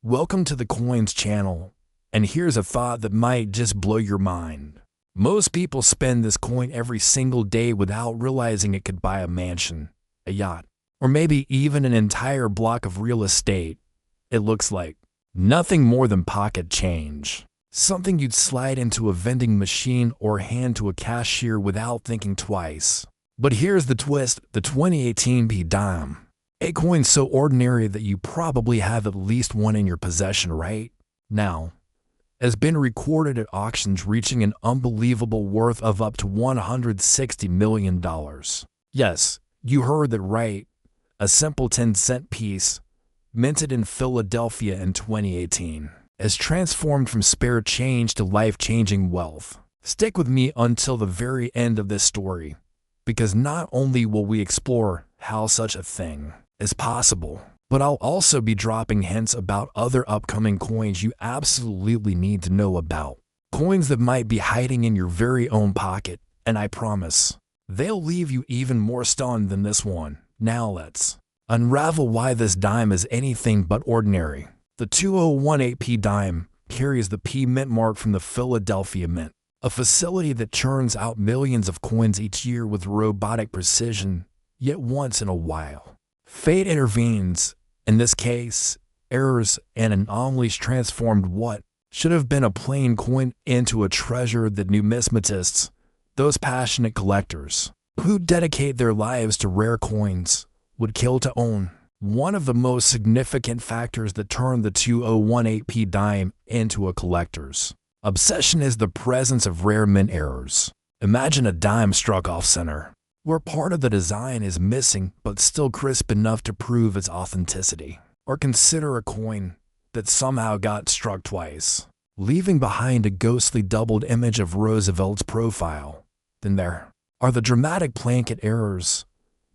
Welcome to the Coins channel, and here's a thought that might just blow your mind. Most people spend this coin every single day without realizing it could buy a mansion, a yacht, or maybe even an entire block of real estate. It looks like nothing more than pocket change. Something you'd slide into a vending machine or hand to a cashier without thinking twice. But here's the twist, the 2018 dime. A coin so ordinary that you probably have at least one in your possession right now, has been recorded at auctions reaching an unbelievable worth of up to $160 million. Yes, you heard that right, a simple 10-cent piece, minted in Philadelphia in 2018, has transformed from spare change to life-changing wealth. Stick with me until the very end of this story, because not only will we explore how such a thing is possible, but I'll also be dropping hints about other upcoming coins you absolutely need to know about. Coins that might be hiding in your very own pocket, and I promise, they'll leave you even more stunned than this one. Now let's unravel why this dime is anything but ordinary. The 2018 dime carries the P Mint mark from the Philadelphia Mint, a facility that churns out millions of coins each year with robotic precision, yet once in a while, fate intervenes. In this case, errors and anomalies transformed what should have been a plain coin into a treasure that numismatists, those passionate collectors who dedicate their lives to rare coins, would kill to own. One of the most significant factors that turned the 2018 dime into a collector's obsession is the presence of rare mint errors. Imagine a dime struck off center, where part of the design is missing but still crisp enough to prove its authenticity. Or consider a coin that somehow got struck twice, leaving behind a ghostly doubled image of Roosevelt's profile. Then there are the dramatic plankett errors,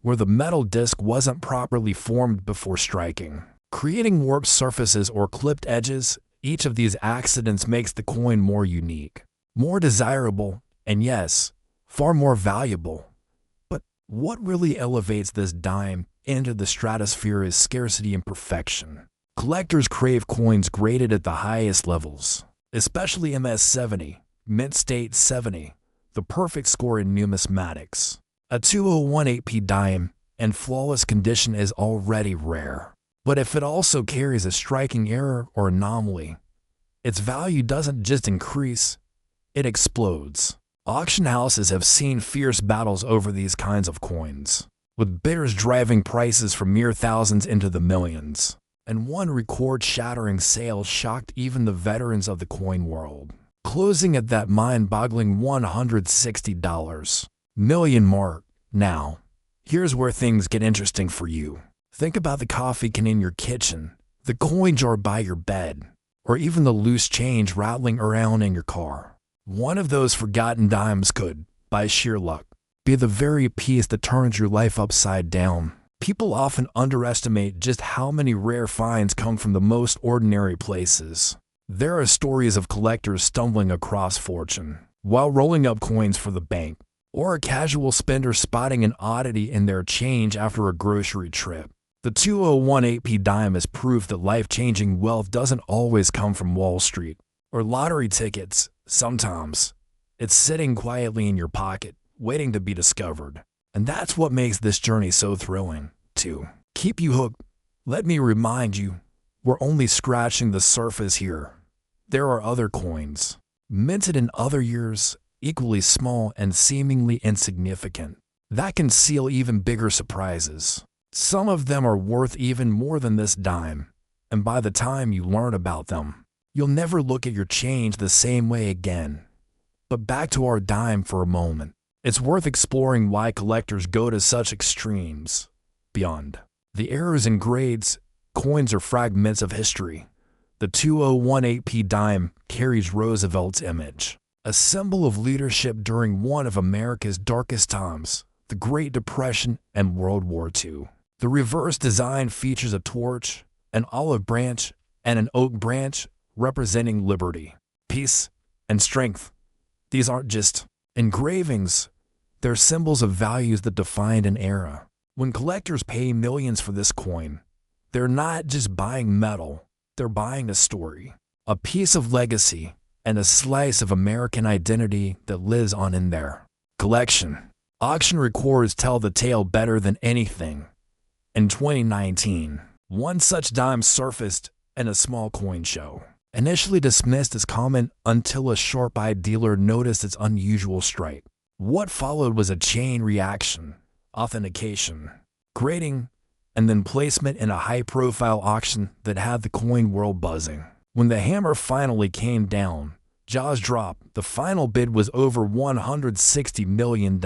where the metal disc wasn't properly formed before striking, creating warped surfaces or clipped edges. Each of these accidents makes the coin more unique, more desirable, and yes, far more valuable. What really elevates this dime into the stratosphere is scarcity and perfection. Collectors crave coins graded at the highest levels, especially MS 70, Mint State 70, the perfect score in numismatics. A 2018 dime in flawless condition is already rare, but if it also carries a striking error or anomaly, its value doesn't just increase, it explodes. Auction houses have seen fierce battles over these kinds of coins, with bidders driving prices from mere thousands into the millions. And one record-shattering sale shocked even the veterans of the coin world, closing at that mind-boggling $160 million mark. Now, here's where things get interesting for you. Think about the coffee can in your kitchen, the coin jar by your bed, or even the loose change rattling around in your car. One of those forgotten dimes could, by sheer luck, be the very piece that turns your life upside down. People often underestimate just how many rare finds come from the most ordinary places. There are stories of collectors stumbling across fortune while rolling up coins for the bank, or a casual spender spotting an oddity in their change after a grocery trip. The 2018 dime is proof that life-changing wealth doesn't always come from Wall Street or lottery tickets. Sometimes it's sitting quietly in your pocket, waiting to be discovered. And that's what makes this journey so thrilling. To keep you hooked, let me remind you, we're only scratching the surface here. There are other coins, minted in other years, equally small and seemingly insignificant, that conceal even bigger surprises. Some of them are worth even more than this dime, and by the time you learn about them, you'll never look at your change the same way again. But back to our dime for a moment. It's worth exploring why collectors go to such extremes. Beyond the errors in grades, coins are fragments of history. The 2018 dime carries Roosevelt's image, a symbol of leadership during one of America's darkest times, the Great Depression and World War II. The reverse design features a torch, an olive branch, and an oak branch, representing liberty, peace, and strength. These aren't just engravings, they're symbols of values that defined an era. When collectors pay millions for this coin, they're not just buying metal, they're buying a story, a piece of legacy, and a slice of American identity that lives on in their collection. Auction records tell the tale better than anything. In 2019, one such dime surfaced in a small coin show. Initially dismissed as common until a sharp-eyed dealer noticed its unusual stripe. What followed was a chain reaction, authentication, grading, and then placement in a high-profile auction that had the coin world buzzing. When the hammer finally came down, jaws dropped. The final bid was over $160 million,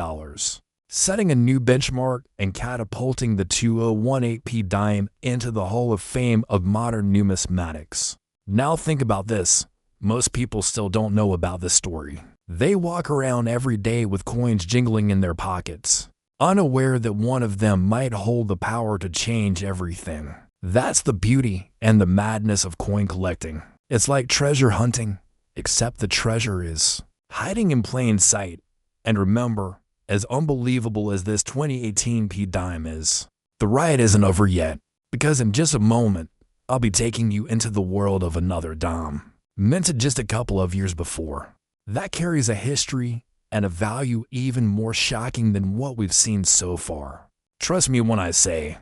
setting a new benchmark and catapulting the 2018p dime into the Hall of Fame of modern numismatics. Now think about this. Most people still don't know about this story. They walk around every day with coins jingling in their pockets, unaware that one of them might hold the power to change everything. That's the beauty and the madness of coin collecting. It's like treasure hunting, except the treasure is hiding in plain sight. And remember, as unbelievable as this 2018p dime is, the ride isn't over yet, because in just a moment, I'll be taking you into the world of another dime, minted just a couple of years before. That carries a history and a value even more shocking than what we've seen so far. Trust me when I say,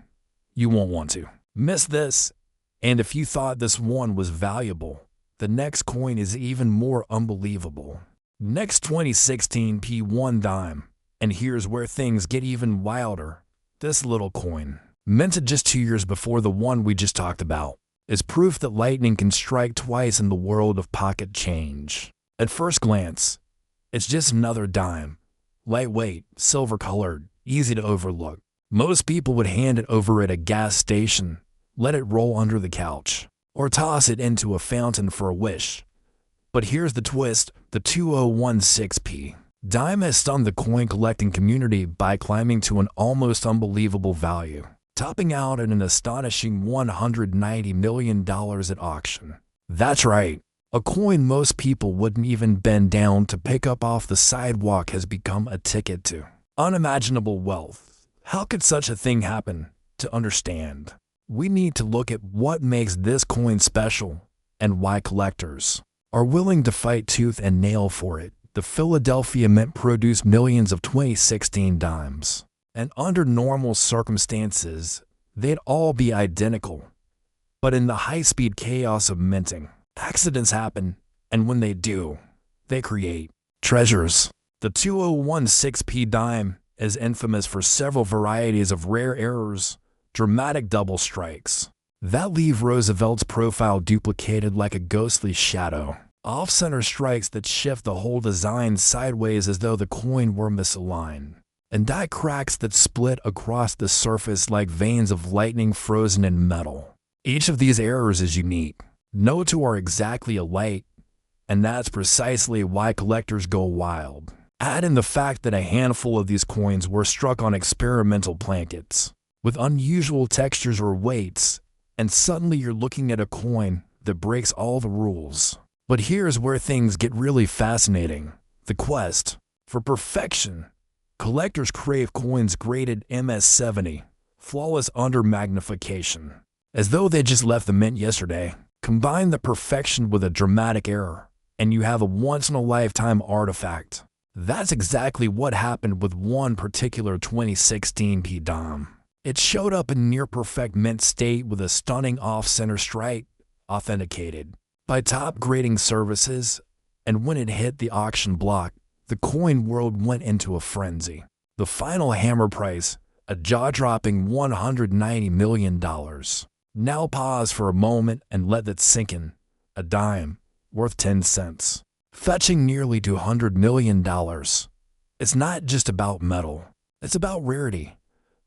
you won't want to miss this. And if you thought this one was valuable, the next coin is even more unbelievable. Next 2016 P1 dime, and here's where things get even wilder. This little coin, minted just 2 years before the one we just talked about, is proof that lightning can strike twice in the world of pocket change. At first glance, it's just another dime. Lightweight, silver-colored, easy to overlook. Most people would hand it over at a gas station, let it roll under the couch, or toss it into a fountain for a wish. But here's the twist, the 2016p dime has stunned the coin collecting community by climbing to an almost unbelievable value, topping out at an astonishing $190 million at auction. That's right, a coin most people wouldn't even bend down to pick up off the sidewalk has become a ticket to unimaginable wealth. How could such a thing happen? To understand, we need to look at what makes this coin special and why collectors are willing to fight tooth and nail for it. The Philadelphia Mint produced millions of 2016 dimes, and under normal circumstances, they'd all be identical. But in the high-speed chaos of minting, accidents happen, and when they do, they create treasures. The 2016p dime is infamous for several varieties of rare errors, dramatic double strikes that leave Roosevelt's profile duplicated like a ghostly shadow, off-center strikes that shift the whole design sideways as though the coin were misaligned, and die cracks that split across the surface like veins of lightning frozen in metal. Each of these errors is unique. No two are exactly alike, and that's precisely why collectors go wild. Add in the fact that a handful of these coins were struck on experimental plankets with unusual textures or weights, and suddenly you're looking at a coin that breaks all the rules. But here's where things get really fascinating. The quest for perfection. Collectors crave coins graded MS70, flawless under magnification, as though they just left the mint yesterday. Combine the perfection with a dramatic error, and you have a once-in-a-lifetime artifact. That's exactly what happened with one particular 2016p dime. It showed up in near-perfect mint state with a stunning off-center strike, authenticated by top grading services, and when it hit the auction block, the coin world went into a frenzy. The final hammer price, a jaw-dropping $190 million. Now pause for a moment and let that sink in. A dime, worth 10 cents, fetching nearly $200 million. It's not just about metal, it's about rarity,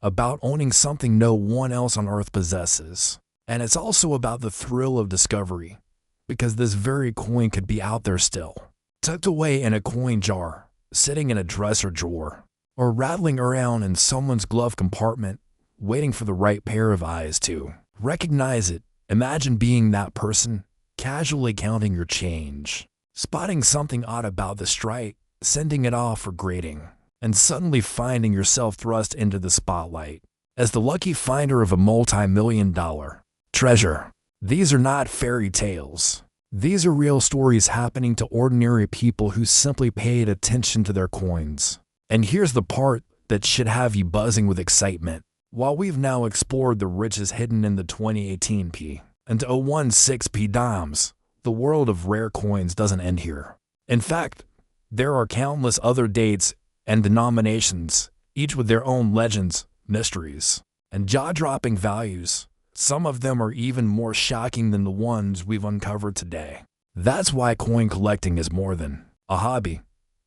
about owning something no one else on earth possesses. And it's also about the thrill of discovery, because this very coin could be out there still, tucked away in a coin jar, sitting in a dresser drawer, or rattling around in someone's glove compartment, waiting for the right pair of eyes to recognize it. Imagine being that person, casually counting your change, spotting something odd about the strike, sending it off for grading, and suddenly finding yourself thrust into the spotlight as the lucky finder of a multi-million-dollar treasure. These are not fairy tales. These are real stories happening to ordinary people who simply paid attention to their coins. And here's the part that should have you buzzing with excitement. While we've now explored the riches hidden in the 2018 P and 016P dimes, the world of rare coins doesn't end here. In fact, there are countless other dates and denominations, each with their own legends, mysteries, and jaw-dropping values. Some of them are even more shocking than the ones we've uncovered today. That's why coin collecting is more than a hobby.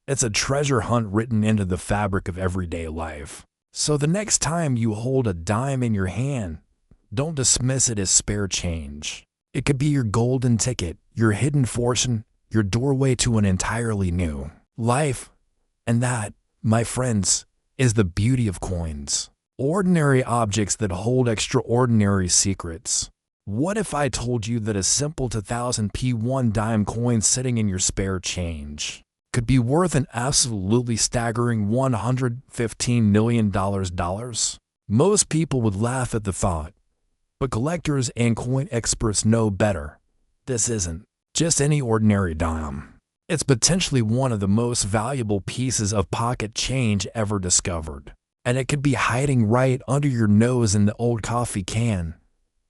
It's a treasure hunt written into the fabric of everyday life. So the next time you hold a dime in your hand, don't dismiss it as spare change. It could be your golden ticket, your hidden fortune, your doorway to an entirely new life. And that, my friends, is the beauty of coins. Ordinary objects that hold extraordinary secrets. What if I told you that a simple 2000p1 dime coin sitting in your spare change could be worth an absolutely staggering $115 million? Most people would laugh at the thought, but collectors and coin experts know better. This isn't just any ordinary dime. It's potentially one of the most valuable pieces of pocket change ever discovered. And it could be hiding right under your nose in the old coffee can,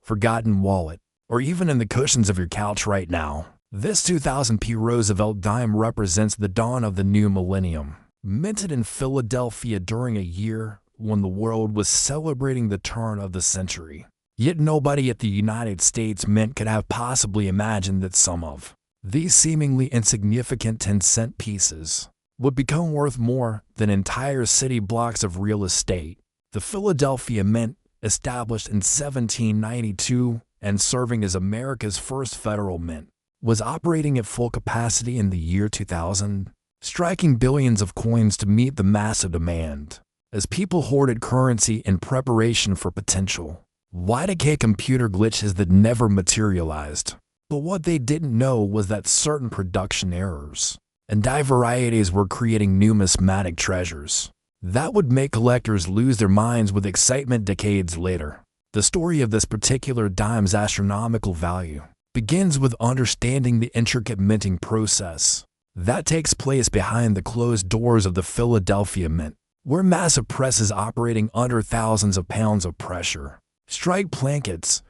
forgotten wallet, or even in the cushions of your couch right now. This 2000p Roosevelt dime represents the dawn of the new millennium. Minted in Philadelphia during a year when the world was celebrating the turn of the century. Yet nobody at the United States Mint could have possibly imagined that some of these seemingly insignificant 10-cent pieces would become worth more than entire city blocks of real estate. The Philadelphia Mint, established in 1792 and serving as America's first federal mint, was operating at full capacity in the year 2000, striking billions of coins to meet the massive demand, as people hoarded currency in preparation for potential Y2K computer glitches that never materialized. But what they didn't know was that certain production errors and die varieties were creating numismatic treasures that would make collectors lose their minds with excitement decades later. The story of this particular dime's astronomical value begins with understanding the intricate minting process that takes place behind the closed doors of the Philadelphia Mint, where massive presses operating under thousands of pounds of pressure strike plankets,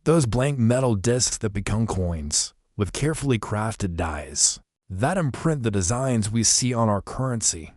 those blank metal discs that become coins, with carefully crafted dies that imprint the designs we see on our currency.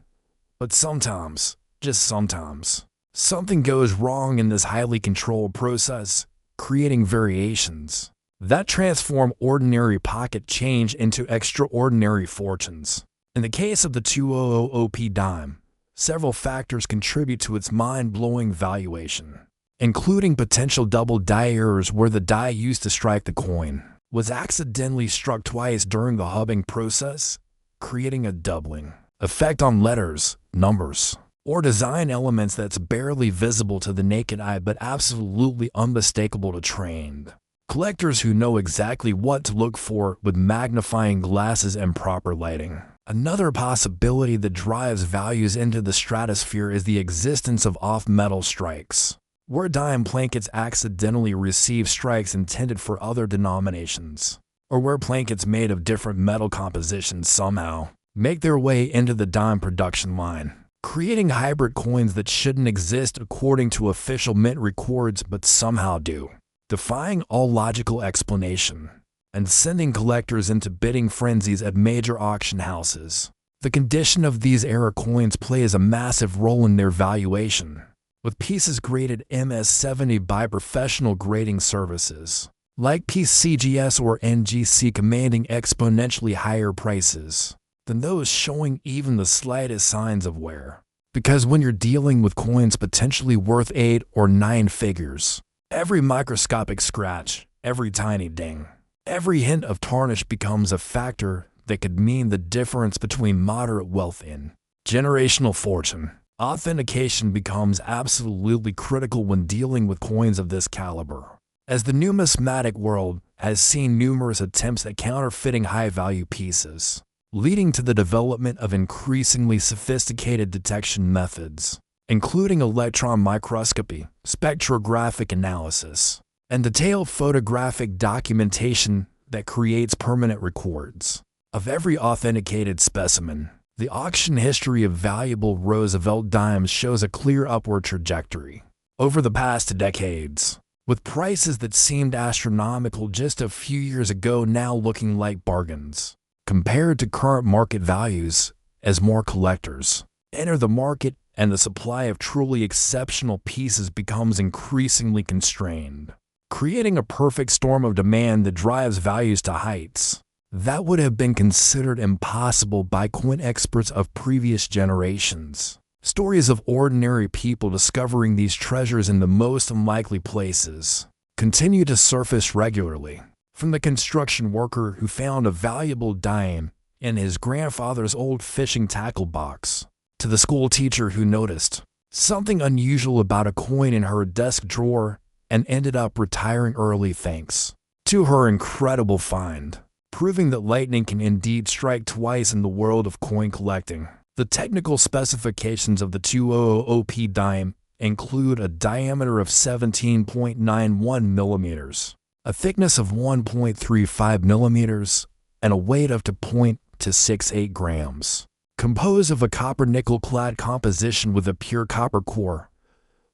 But sometimes, just sometimes, something goes wrong in this highly controlled process, creating variations that transform ordinary pocket change into extraordinary fortunes. In the case of the 2000p dime, several factors contribute to its mind-blowing valuation, including potential double die errors where the die used to strike the coin was accidentally struck twice during the hubbing process, creating a doubling effect on letters, numbers, or design elements that's barely visible to the naked eye but absolutely unmistakable to trained collectors who know exactly what to look for with magnifying glasses and proper lighting. Another possibility that drives values into the stratosphere is the existence of off-metal strikes, where dime plankets accidentally receive strikes intended for other denominations, or where plankets made of different metal compositions somehow make their way into the dime production line, creating hybrid coins that shouldn't exist according to official mint records but somehow do, defying all logical explanation and sending collectors into bidding frenzies at major auction houses. The condition of these era coins plays a massive role in their valuation, with pieces graded MS70 by professional grading services like PCGS or NGC commanding exponentially higher prices than those showing even the slightest signs of wear. Because when you're dealing with coins potentially worth 8 or 9 figures, every microscopic scratch, every tiny ding, every hint of tarnish becomes a factor that could mean the difference between moderate wealth and generational fortune. Authentication becomes absolutely critical when dealing with coins of this caliber, as the numismatic world has seen numerous attempts at counterfeiting high-value pieces, leading to the development of increasingly sophisticated detection methods, including electron microscopy, spectrographic analysis, and detailed photographic documentation that creates permanent records of every authenticated specimen. The auction history of valuable Roosevelt dimes shows a clear upward trajectory over the past decades, with prices that seemed astronomical just a few years ago now looking like bargains compared to current market values as more collectors enter the market and the supply of truly exceptional pieces becomes increasingly constrained, creating a perfect storm of demand that drives values to heights that would have been considered impossible by coin experts of previous generations. Stories of ordinary people discovering these treasures in the most unlikely places continue to surface regularly, from the construction worker who found a valuable dime in his grandfather's old fishing tackle box, to the school teacher who noticed something unusual about a coin in her desk drawer and ended up retiring early thanks to her incredible find, proving that lightning can indeed strike twice in the world of coin collecting. The technical specifications of the 200OP dime include a diameter of 17.91 millimeters, a thickness of 1.35 millimeters, and a weight of 2.68 grams, composed of a copper-nickel-clad composition with a pure copper core.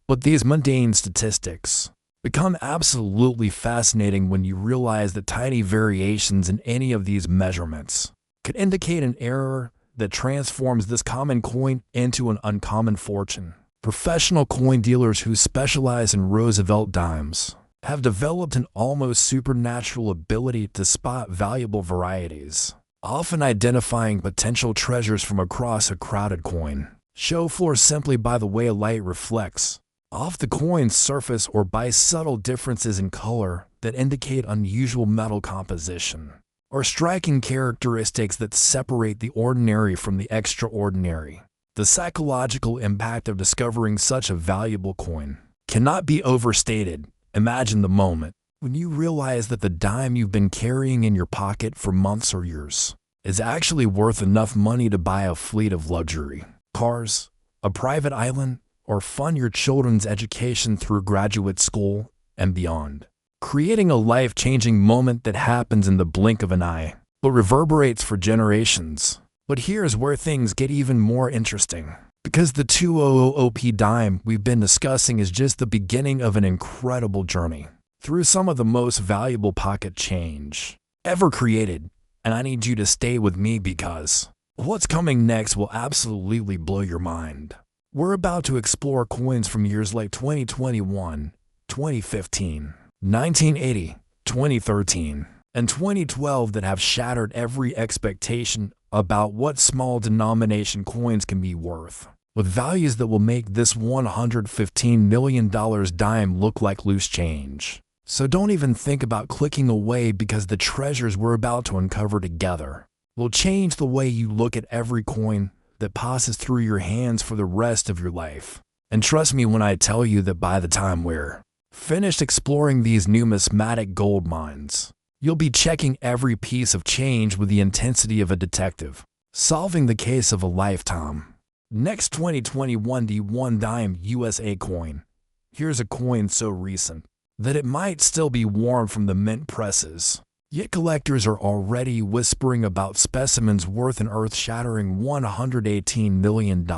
But these mundane statistics become absolutely fascinating when you realize that tiny variations in any of these measurements could indicate an error that transforms this common coin into an uncommon fortune. Professional coin dealers who specialize in Roosevelt dimes have developed an almost supernatural ability to spot valuable varieties, often identifying potential treasures from across a crowded coin show floor simply by the way light reflects off the coin's surface or by subtle differences in color that indicate unusual metal composition, or striking characteristics that separate the ordinary from the extraordinary. The psychological impact of discovering such a valuable coin cannot be overstated. Imagine the moment when you realize that the dime you've been carrying in your pocket for months or years is actually worth enough money to buy a fleet of luxury cars, a private island, or fund your children's education through graduate school and beyond, creating a life-changing moment that happens in the blink of an eye, but reverberates for generations. But here's where things get even more interesting, because the 200OP dime we've been discussing is just the beginning of an incredible journey through some of the most valuable pocket change ever created, and I need you to stay with me because what's coming next will absolutely blow your mind. We're about to explore coins from years like 2021, 2015, 1980, 2013, and 2012 that have shattered every expectation about what small denomination coins can be worth, with values that will make this $115 million dime look like loose change. So don't even think about clicking away, because the treasures we're about to uncover together will change the way you look at every coin that passes through your hands for the rest of your life. And trust me when I tell you that by the time we're finished exploring these numismatic gold mines, you'll be checking every piece of change with the intensity of a detective, solving the case of a lifetime. Next, 2021 D1 dime USA coin. Here's a coin so recent that it might still be warm from the mint presses, yet collectors are already whispering about specimens worth an earth-shattering $118 million.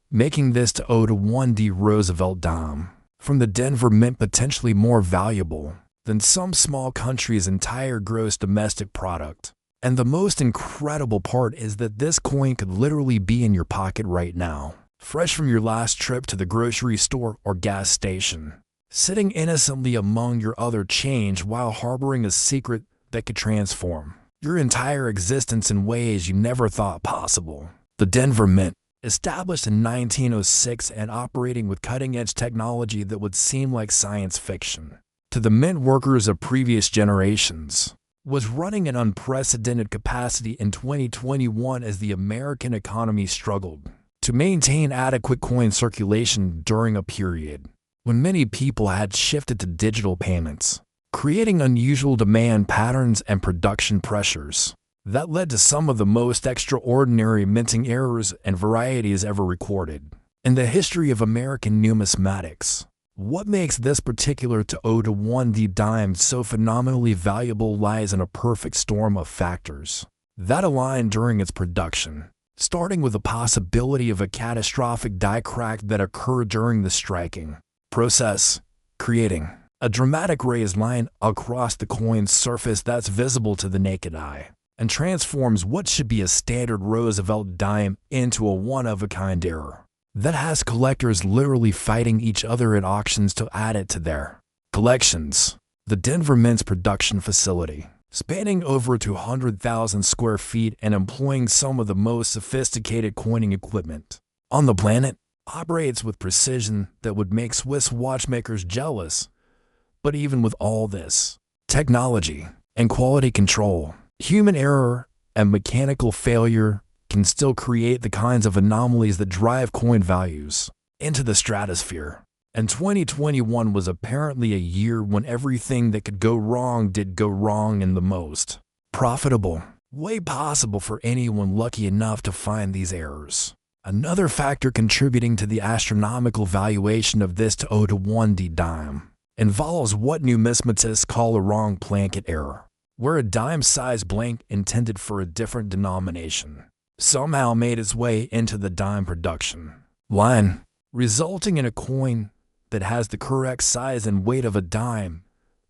Making this to 0-1D Roosevelt dime from the Denver Mint potentially more valuable than some small country's entire gross domestic product. And the most incredible part is that this coin could literally be in your pocket right now, fresh from your last trip to the grocery store or gas station, sitting innocently among your other change while harboring a secret that could transform your entire existence in ways you never thought possible. The Denver Mint, established in 1906 and operating with cutting-edge technology that would seem like science fiction to the mint workers of previous generations, was running an unprecedented capacity in 2021 as the American economy struggled to maintain adequate coin circulation during a period when many people had shifted to digital payments, creating unusual demand patterns and production pressures that led to some of the most extraordinary minting errors and varieties ever recorded in the history of American numismatics. What makes this particular to 0-1D dime so phenomenally valuable lies in a perfect storm of factors that align during its production, starting with the possibility of a catastrophic die crack that occurred during the striking process, creating a dramatic raised line across the coin's surface that's visible to the naked eye, and transforms what should be a standard Roosevelt dime into a one-of-a-kind error that has collectors literally fighting each other at auctions to add it to their collections. The Denver Mint's production facility, spanning over 200,000 square feet and employing some of the most sophisticated coining equipment on the planet, operates with precision that would make Swiss watchmakers jealous. But even with all this technology and quality control, human error and mechanical failure can still create the kinds of anomalies that drive coin values into the stratosphere. And 2021 was apparently a year when everything that could go wrong did go wrong in the most profitable way possible for anyone lucky enough to find these errors. Another factor contributing to the astronomical valuation of this to 0-1D dime involves what numismatists call a wrong blanket error, where a dime-sized blank intended for a different denomination somehow made its way into the dime production line, resulting in a coin that has the correct size and weight of a dime,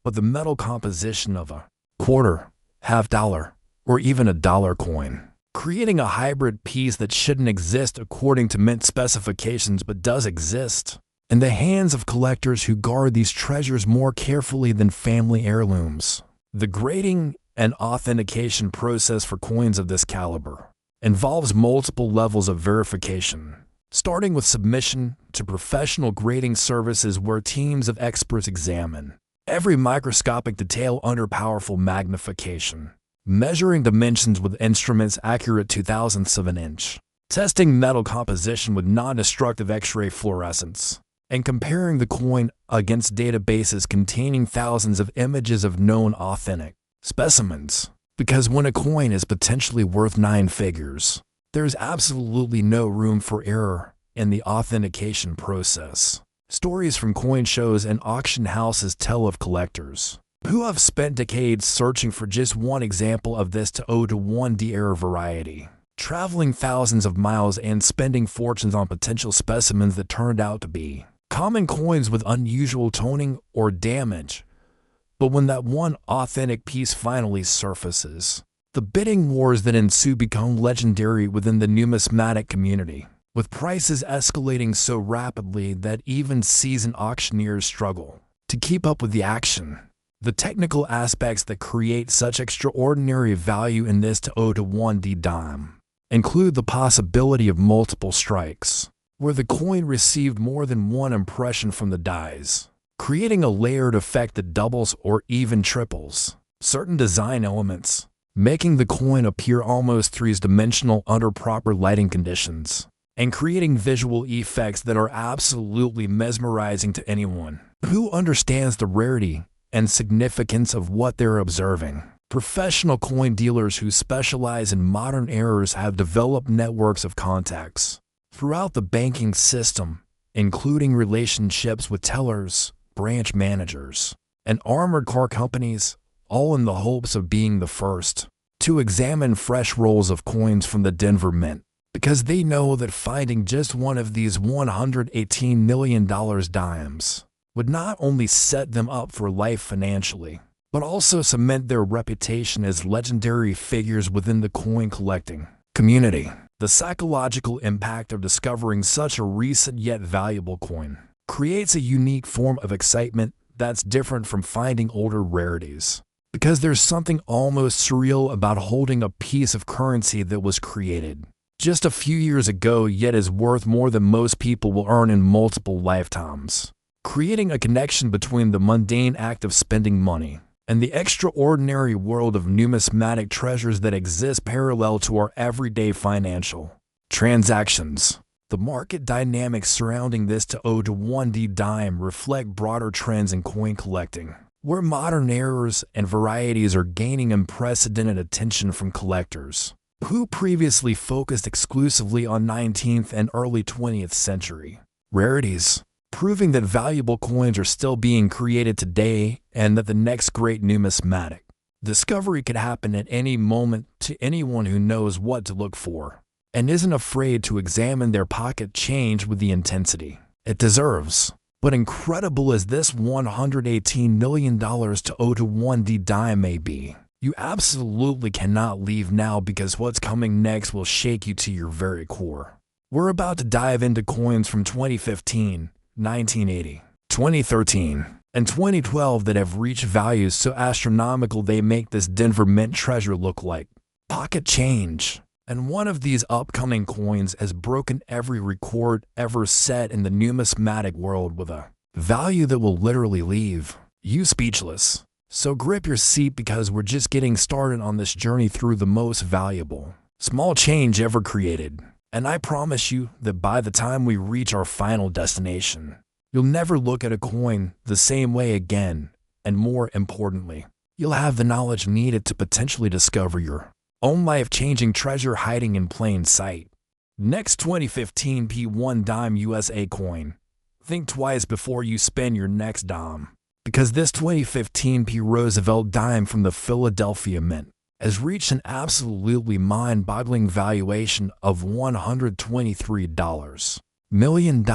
but the metal composition of a quarter, half-dollar, or even a dollar coin, creating a hybrid piece that shouldn't exist according to mint specifications but does exist in the hands of collectors who guard these treasures more carefully than family heirlooms. The grading and authentication process for coins of this caliber involves multiple levels of verification, starting with submission to professional grading services where teams of experts examine every microscopic detail under powerful magnification, measuring dimensions with instruments accurate to thousandths of an inch, testing metal composition with non-destructive X-ray fluorescence, and comparing the coin against databases containing thousands of images of known authentic specimens. Because when a coin is potentially worth 9 figures, there's absolutely no room for error in the authentication process. Stories from coin shows and auction houses tell of collectors who have spent decades searching for just one example of this to 0-1D error variety, traveling thousands of miles and spending fortunes on potential specimens that turned out to be common coins with unusual toning or damage. But when that one authentic piece finally surfaces, the bidding wars that ensue become legendary within the numismatic community, with prices escalating so rapidly that even seasoned auctioneers struggle to keep up with the action. The technical aspects that create such extraordinary value in this to 0-1D dime include the possibility of multiple strikes, where the coin received more than one impression from the dies, creating a layered effect that doubles or even triples certain design elements, making the coin appear almost three-dimensional under proper lighting conditions, and creating visual effects that are absolutely mesmerizing to anyone who understands the rarity and significance of what they're observing. Professional coin dealers who specialize in modern errors have developed networks of contacts throughout the banking system, including relationships with tellers, branch managers, and armored car companies, all in the hopes of being the first to examine fresh rolls of coins from the Denver Mint, because they know that finding just one of these $118 million dimes would not only set them up for life financially, but also cement their reputation as legendary figures within the coin collecting community. The psychological impact of discovering such a recent yet valuable coin creates a unique form of excitement that's different from finding older rarities, because there's something almost surreal about holding a piece of currency that was created just a few years ago yet is worth more than most people will earn in multiple lifetimes, creating a connection between the mundane act of spending money and the extraordinary world of numismatic treasures that exist parallel to our everyday financial transactions. The market dynamics surrounding this to 0-1D dime reflect broader trends in coin collecting, where modern errors and varieties are gaining unprecedented attention from collectors who previously focused exclusively on 19th and early 20th century rarities. proving that valuable coins are still being created today and that the next great numismatic discovery could happen at any moment to anyone who knows what to look for and isn't afraid to examine their pocket change with the intensity it deserves. But incredible as this $118 million to 0-1D dime may be, you absolutely cannot leave now because what's coming next will shake you to your very core. We're about to dive into coins from 2015, 1980, 2013, and 2012 that have reached values so astronomical they make this Denver Mint treasure look like pocket change. And one of these upcoming coins has broken every record ever set in the numismatic world with a value that will literally leave you speechless. So grip your seat because we're just getting started on this journey through the most valuable small change ever created. And I promise you that by the time we reach our final destination, you'll never look at a coin the same way again, and more importantly, you'll have the knowledge needed to potentially discover your own life-changing treasure hiding in plain sight. Next 2015 P1 dime USA coin. Think twice before you spend your next dime, because this 2015 P Roosevelt dime from the Philadelphia Mint has reached an absolutely mind-boggling valuation of $123 million,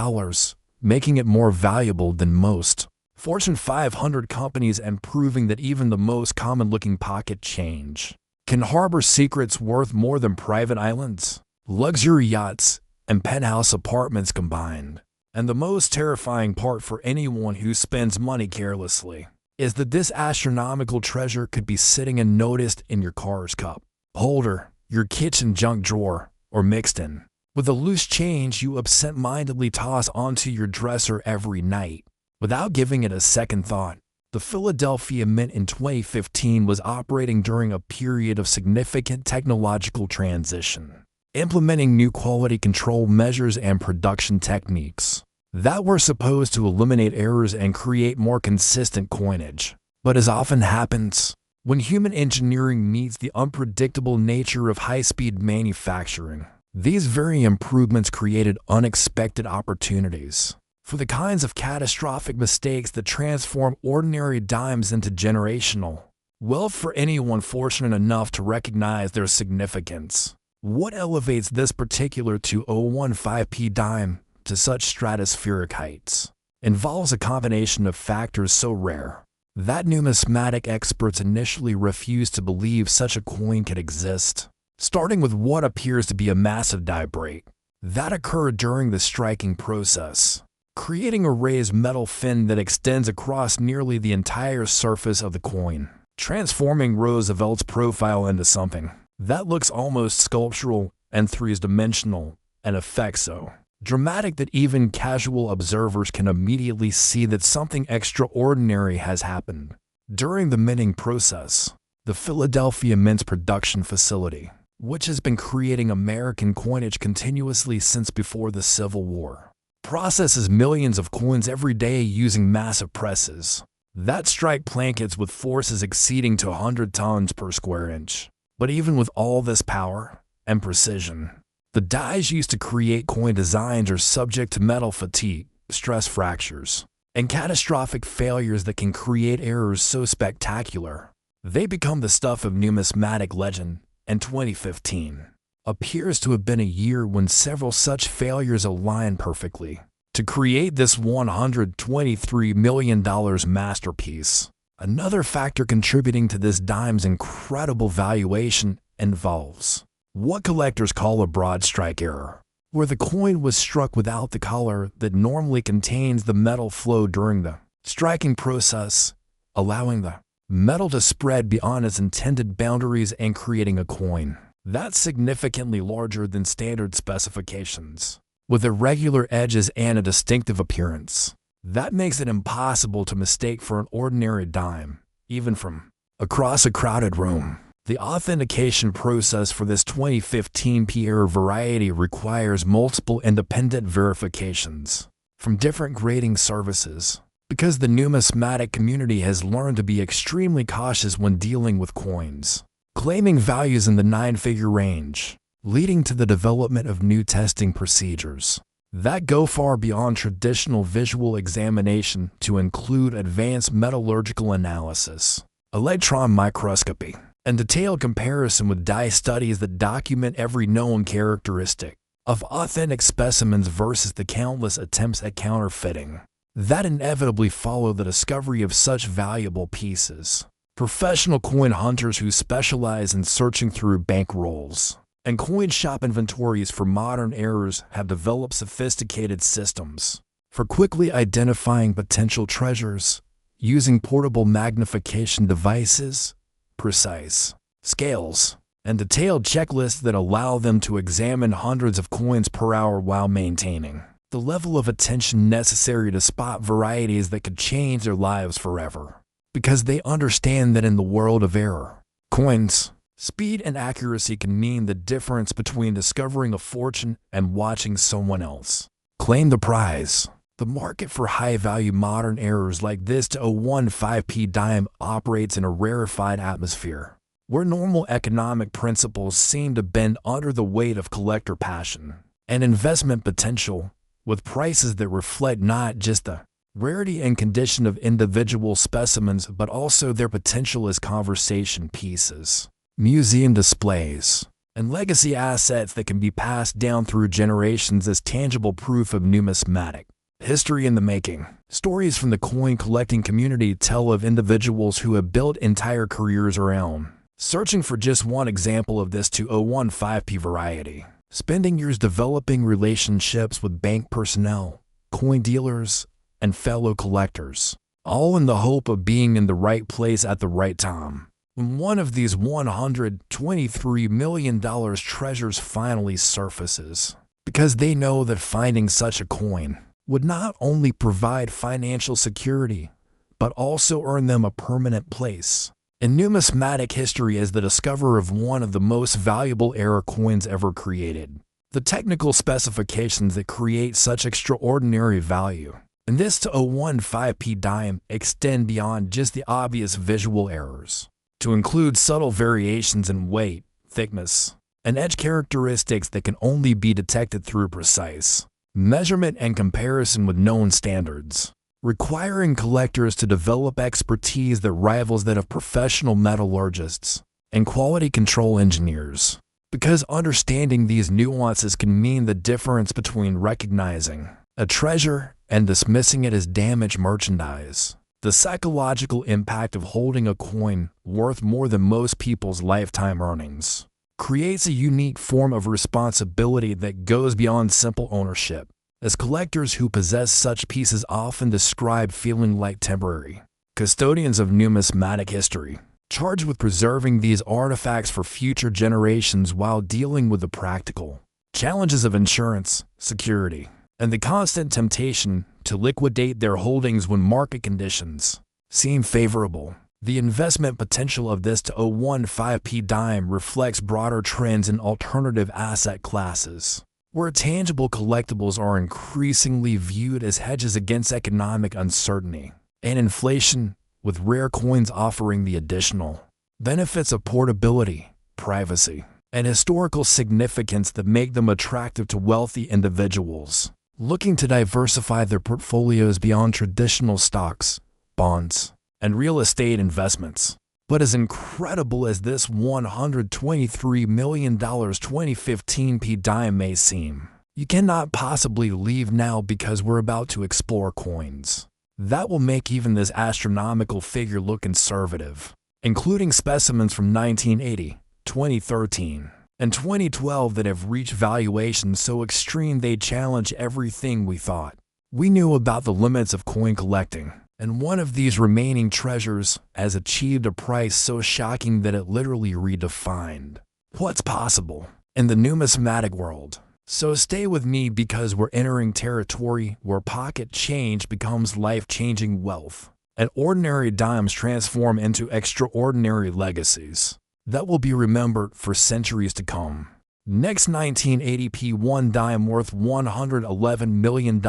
making it more valuable than most Fortune 500 companies and proving that even the most common-looking pocket change can harbor secrets worth more than private islands, luxury yachts, and penthouse apartments combined. And the most terrifying part for anyone who spends money carelessly is that this astronomical treasure could be sitting unnoticed in your car's cup holder, your kitchen junk drawer, or mixed in with the loose change you absent-mindedly toss onto your dresser every night without giving it a second thought. The Philadelphia Mint in 2015 was operating during a period of significant technological transition, implementing new quality control measures and production techniques that were supposed to eliminate errors and create more consistent coinage. But as often happens, when human engineering meets the unpredictable nature of high-speed manufacturing, these very improvements created unexpected opportunities for the kinds of catastrophic mistakes that transform ordinary dimes into generational wealth for anyone fortunate enough to recognize their significance. What elevates this particular 2015P dime to such stratospheric heights involves a combination of factors so rare that numismatic experts initially refused to believe such a coin could exist, starting with what appears to be a massive die break that occurred during the striking process, creating a raised metal fin that extends across nearly the entire surface of the coin, transforming Roosevelt's profile into something that looks almost sculptural and three-dimensional, and effects so dramatic that even casual observers can immediately see that something extraordinary has happened. During the minting process, the Philadelphia Mint's production facility, which has been creating American coinage continuously since before the Civil War, processes millions of coins every day using massive presses that strike blankets with forces exceeding to 100 tons per square inch. But even with all this power and precision, the dies used to create coin designs are subject to metal fatigue, stress fractures, and catastrophic failures that can create errors so spectacular they become the stuff of numismatic legend. And 2015 appears to have been a year when several such failures aligned perfectly to create this $123 million masterpiece. Another factor contributing to this dime's incredible valuation involves what collectors call a broad strike error, where the coin was struck without the collar that normally contains the metal flow during the striking process, allowing the metal to spread beyond its intended boundaries and creating a coin that's significantly larger than standard specifications, with irregular edges and a distinctive appearance that makes it impossible to mistake for an ordinary dime, even from across a crowded room. The authentication process for this 2015 PR variety requires multiple independent verifications from different grading services, because the numismatic community has learned to be extremely cautious when dealing with coins, claiming values in the 9-figure range, leading to the development of new testing procedures that go far beyond traditional visual examination to include advanced metallurgical analysis, electron microscopy, and detailed comparison with dye studies that document every known characteristic of authentic specimens versus the countless attempts at counterfeiting that inevitably follow the discovery of such valuable pieces. Professional coin hunters who specialize in searching through bank rolls and coin shop inventories for modern errors have developed sophisticated systems for quickly identifying potential treasures using portable magnification devices, precise scales, and detailed checklists that allow them to examine hundreds of coins per hour while maintaining the level of attention necessary to spot varieties that could change their lives forever. Because they understand that in the world of error, coins, speed and accuracy can mean the difference between discovering a fortune and watching someone else claim the prize. The market for high-value modern errors like this 015p dime operates in a rarefied atmosphere, where normal economic principles seem to bend under the weight of collector passion and investment potential, with prices that reflect not just the rarity and condition of individual specimens but also their potential as conversation pieces, museum displays, and legacy assets that can be passed down through generations as tangible proof of numismatic history in the making. Stories from the coin collecting community tell of individuals who have built entire careers around searching for just one example of this 2015p variety, spending years developing relationships with bank personnel, coin dealers, and fellow collectors, all in the hope of being in the right place at the right time. When one of these $123 million treasures finally surfaces, because they know that finding such a coin would not only provide financial security, but also earn them a permanent place in numismatic history as the discoverer of one of the most valuable era coins ever created. The technical specifications that create such extraordinary value in this 2015p dime extend beyond just the obvious visual errors to include subtle variations in weight, thickness, and edge characteristics that can only be detected through precise measurement and comparison with known standards, requiring collectors to develop expertise that rivals that of professional metallurgists and quality control engineers. Because understanding these nuances can mean the difference between recognizing a treasure and dismissing it as damaged merchandise. The psychological impact of holding a coin worth more than most people's lifetime earnings creates a unique form of responsibility that goes beyond simple ownership, as collectors who possess such pieces often describe feeling like temporary custodians of numismatic history, charged with preserving these artifacts for future generations while dealing with the practical challenges of insurance, security, and the constant temptation to liquidate their holdings when market conditions seem favorable. The investment potential of this 2015p dime reflects broader trends in alternative asset classes, where tangible collectibles are increasingly viewed as hedges against economic uncertainty and inflation, with rare coins offering the additional benefits of portability, privacy, and historical significance that make them attractive to wealthy individuals looking to diversify their portfolios beyond traditional stocks, bonds, and real estate investments. But as incredible as this $123 million 2015p dime may seem, you cannot possibly leave now because we're about to explore coins that will make even this astronomical figure look conservative, including specimens from 1980, 2013, and 2012 that have reached valuations so extreme they challenge everything we thought we knew about the limits of coin collecting. And one of these remaining treasures has achieved a price so shocking that it literally redefined what's possible in the numismatic world. So stay with me because we're entering territory where pocket change becomes life-changing wealth, and ordinary dimes transform into extraordinary legacies that will be remembered for centuries to come. Next, 1980p one dime worth $111 million.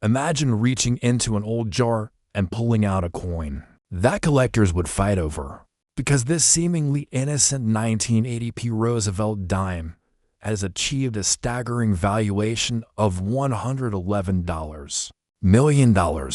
Imagine reaching into an old jar and pulling out a coin that collectors would fight over, because this seemingly innocent 1980p Roosevelt dime has achieved a staggering valuation of $111 million,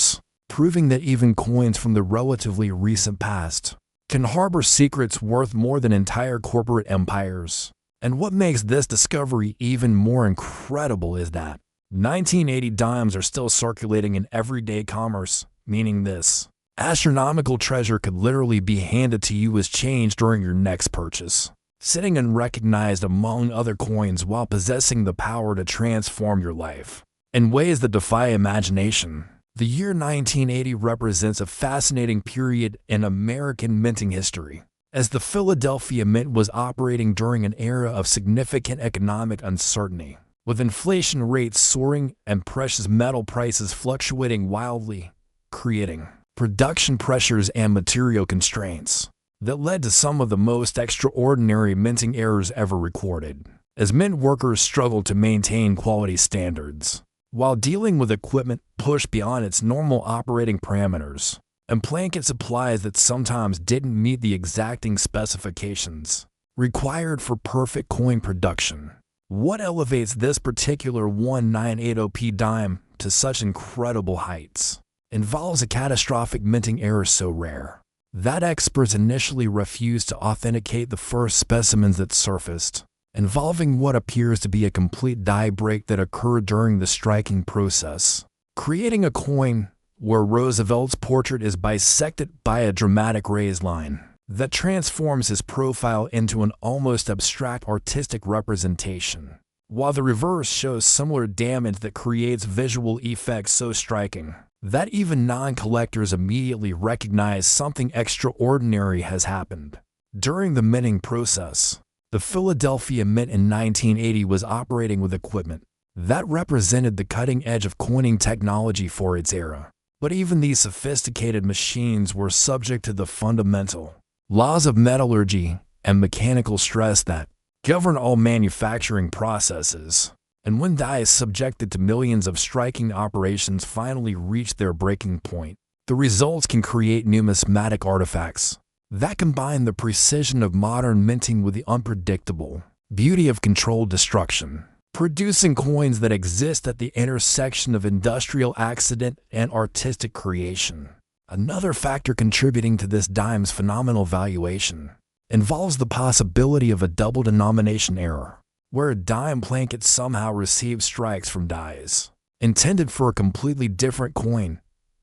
proving that even coins from the relatively recent past can harbor secrets worth more than entire corporate empires. And what makes this discovery even more incredible is that 1980 dimes are still circulating in everyday commerce, meaning this astronomical treasure could literally be handed to you as change during your next purchase, sitting unrecognized among other coins while possessing the power to transform your life in ways that defy imagination. The year 1980 represents a fascinating period in American minting history, as the Philadelphia Mint was operating during an era of significant economic uncertainty, with inflation rates soaring and precious metal prices fluctuating wildly, creating production pressures and material constraints that led to some of the most extraordinary minting errors ever recorded, as mint workers struggled to maintain quality standards while dealing with equipment pushed beyond its normal operating parameters and blanket supplies that sometimes didn't meet the exacting specifications required for perfect coin production. What elevates this particular 1980p dime to such incredible heights involves a catastrophic minting error so rare that experts initially refused to authenticate the first specimens that surfaced, involving what appears to be a complete die break that occurred during the striking process, creating a coin where Roosevelt's portrait is bisected by a dramatic raised line that transforms his profile into an almost abstract artistic representation, while the reverse shows similar damage that creates visual effects so striking that even non-collectors immediately recognize something extraordinary has happened. During the minting process, the Philadelphia Mint in 1980 was operating with equipment that represented the cutting edge of coining technology for its era. But even these sophisticated machines were subject to the fundamental laws of metallurgy and mechanical stress that govern all manufacturing processes. And when dies subjected to millions of striking operations finally reach their breaking point, the results can create numismatic artifacts that combine the precision of modern minting with the unpredictable beauty of controlled destruction, producing coins that exist at the intersection of industrial accident and artistic creation. Another factor contributing to this dime's phenomenal valuation involves the possibility of a double denomination error, where a dime blanket somehow receives strikes from dies intended for a completely different coin,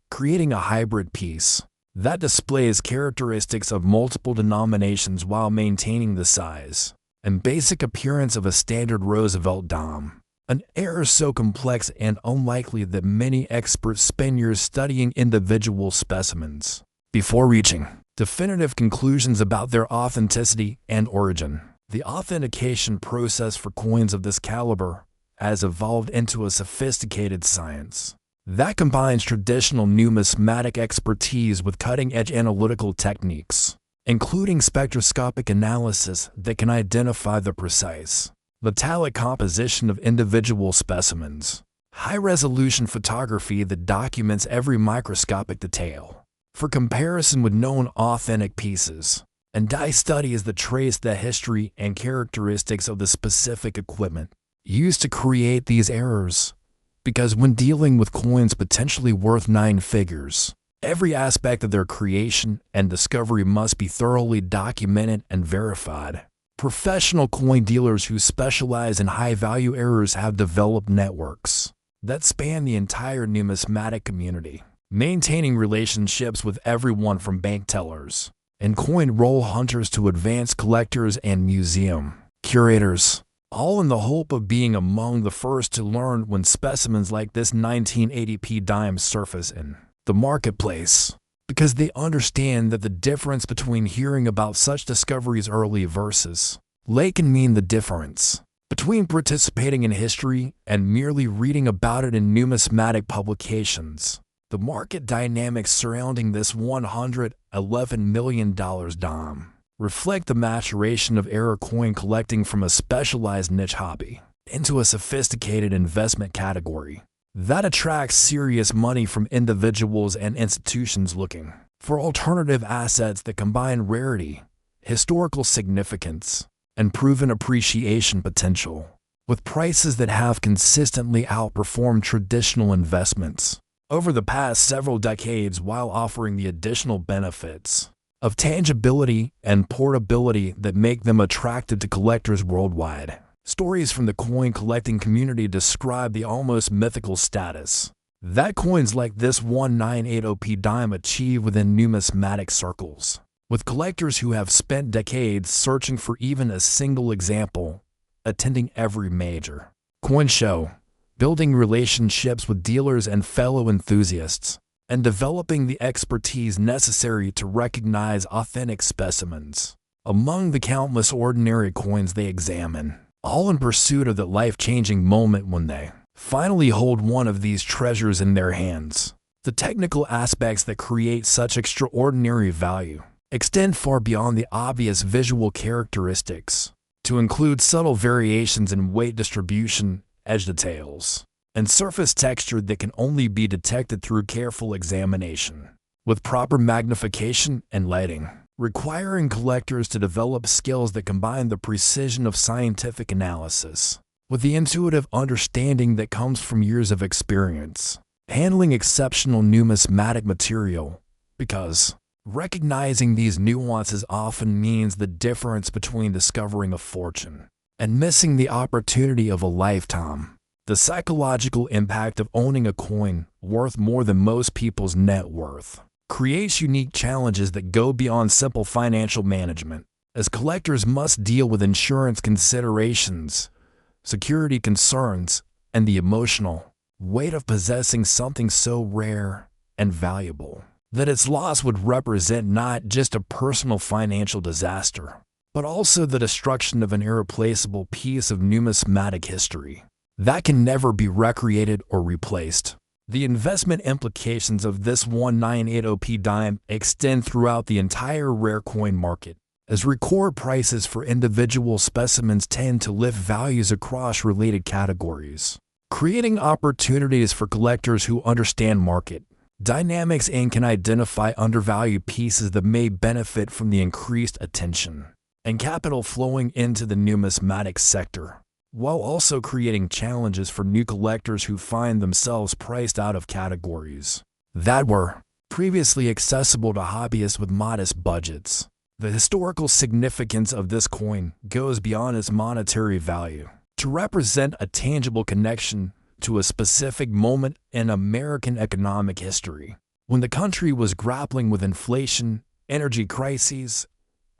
creating a hybrid piece that displays characteristics of multiple denominations while maintaining the size and basic appearance of a standard Roosevelt dime. An error so complex and unlikely that many experts spend years studying individual specimens before reaching definitive conclusions about their authenticity and origin. The authentication process for coins of this caliber has evolved into a sophisticated science that combines traditional numismatic expertise with cutting-edge analytical techniques, including spectroscopic analysis that can identify the precise metallic composition of individual specimens, high-resolution photography that documents every microscopic detail for comparison with known authentic pieces, and die studies that trace the history and characteristics of the specific equipment used to create these errors. Because when dealing with coins potentially worth 9 figures, every aspect of their creation and discovery must be thoroughly documented and verified. Professional coin dealers who specialize in high-value errors have developed networks that span the entire numismatic community, maintaining relationships with everyone from bank tellers and coin roll hunters to advanced collectors and museum curators, all in the hope of being among the first to learn when specimens like this 1980p dime surface in the marketplace, because they understand that the difference between hearing about such discoveries early versus late can mean the difference between participating in history and merely reading about it in numismatic publications. The market dynamics surrounding this $111 million dime reflect the maturation of error coin collecting from a specialized niche hobby into a sophisticated investment category that attracts serious money from individuals and institutions looking for alternative assets that combine rarity, historical significance, and proven appreciation potential. with prices that have consistently outperformed traditional investments over the past several decades, while offering the additional benefits of tangibility and portability that make them attractive to collectors worldwide. Stories from the coin collecting community describe the almost mythical status that coins like this 1980p dime achieve within numismatic circles, with collectors who have spent decades searching for even a single example, attending every major coin show, building relationships with dealers and fellow enthusiasts, and developing the expertise necessary to recognize authentic specimens among the countless ordinary coins they examine, all in pursuit of the life-changing moment when they finally hold one of these treasures in their hands. The technical aspects that create such extraordinary value extend far beyond the obvious visual characteristics, to include subtle variations in weight distribution, edge details, and surface texture that can only be detected through careful examination, with proper magnification and lighting, requiring collectors to develop skills that combine the precision of scientific analysis with the intuitive understanding that comes from years of experience handling exceptional numismatic material, because recognizing these nuances often means the difference between discovering a fortune and missing the opportunity of a lifetime. The psychological impact of owning a coin worth more than most people's net worth creates unique challenges that go beyond simple financial management, as collectors must deal with insurance considerations, security concerns, and the emotional weight of possessing something so rare and valuable that its loss would represent not just a personal financial disaster, but also the destruction of an irreplaceable piece of numismatic history that can never be recreated or replaced. The investment implications of this 1980p dime extend throughout the entire rare coin market, as record prices for individual specimens tend to lift values across related categories, creating opportunities for collectors who understand market dynamics and can identify undervalued pieces that may benefit from the increased attention and capital flowing into the numismatic sector, while also creating challenges for new collectors who find themselves priced out of categories that were previously accessible to hobbyists with modest budgets. The historical significance of this coin goes beyond its monetary value to represent a tangible connection to a specific moment in American economic history, when the country was grappling with inflation, energy crises,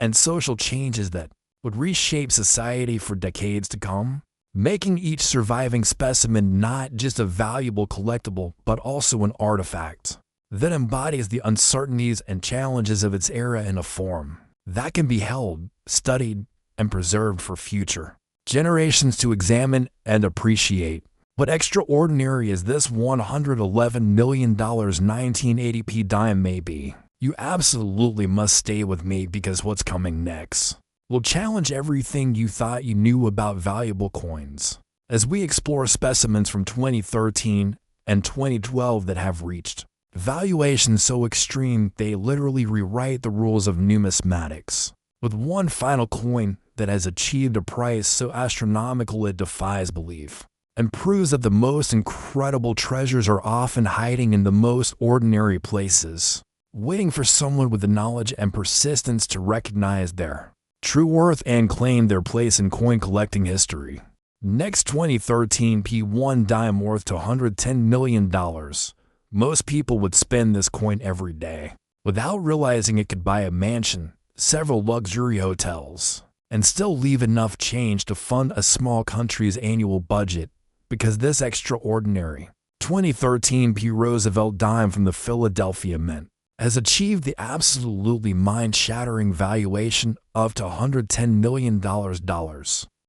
and social changes that would reshape society for decades to come, making each surviving specimen not just a valuable collectible but also an artifact that embodies the uncertainties and challenges of its era in a form that can be held, studied, and preserved for future generations to examine and appreciate. What extraordinary as this $111 million 1980p dime may be, you absolutely must stay with me, because what's coming next will challenge everything you thought you knew about valuable coins, as we explore specimens from 2013 and 2012 that have reached valuations so extreme they literally rewrite the rules of numismatics, with one final coin that has achieved a price so astronomical it defies belief, and proves that the most incredible treasures are often hiding in the most ordinary places, waiting for someone with the knowledge and persistence to recognize their true worth and claim their place in coin collecting history. Next, 2013 P1 dime worth to $110 million. Most people would spend this coin every day, without realizing it could buy a mansion, several luxury hotels, and still leave enough change to fund a small country's annual budget, because this extraordinary 2013 P. Roosevelt dime from the Philadelphia Mint has achieved the absolutely mind-shattering valuation of to $110 million,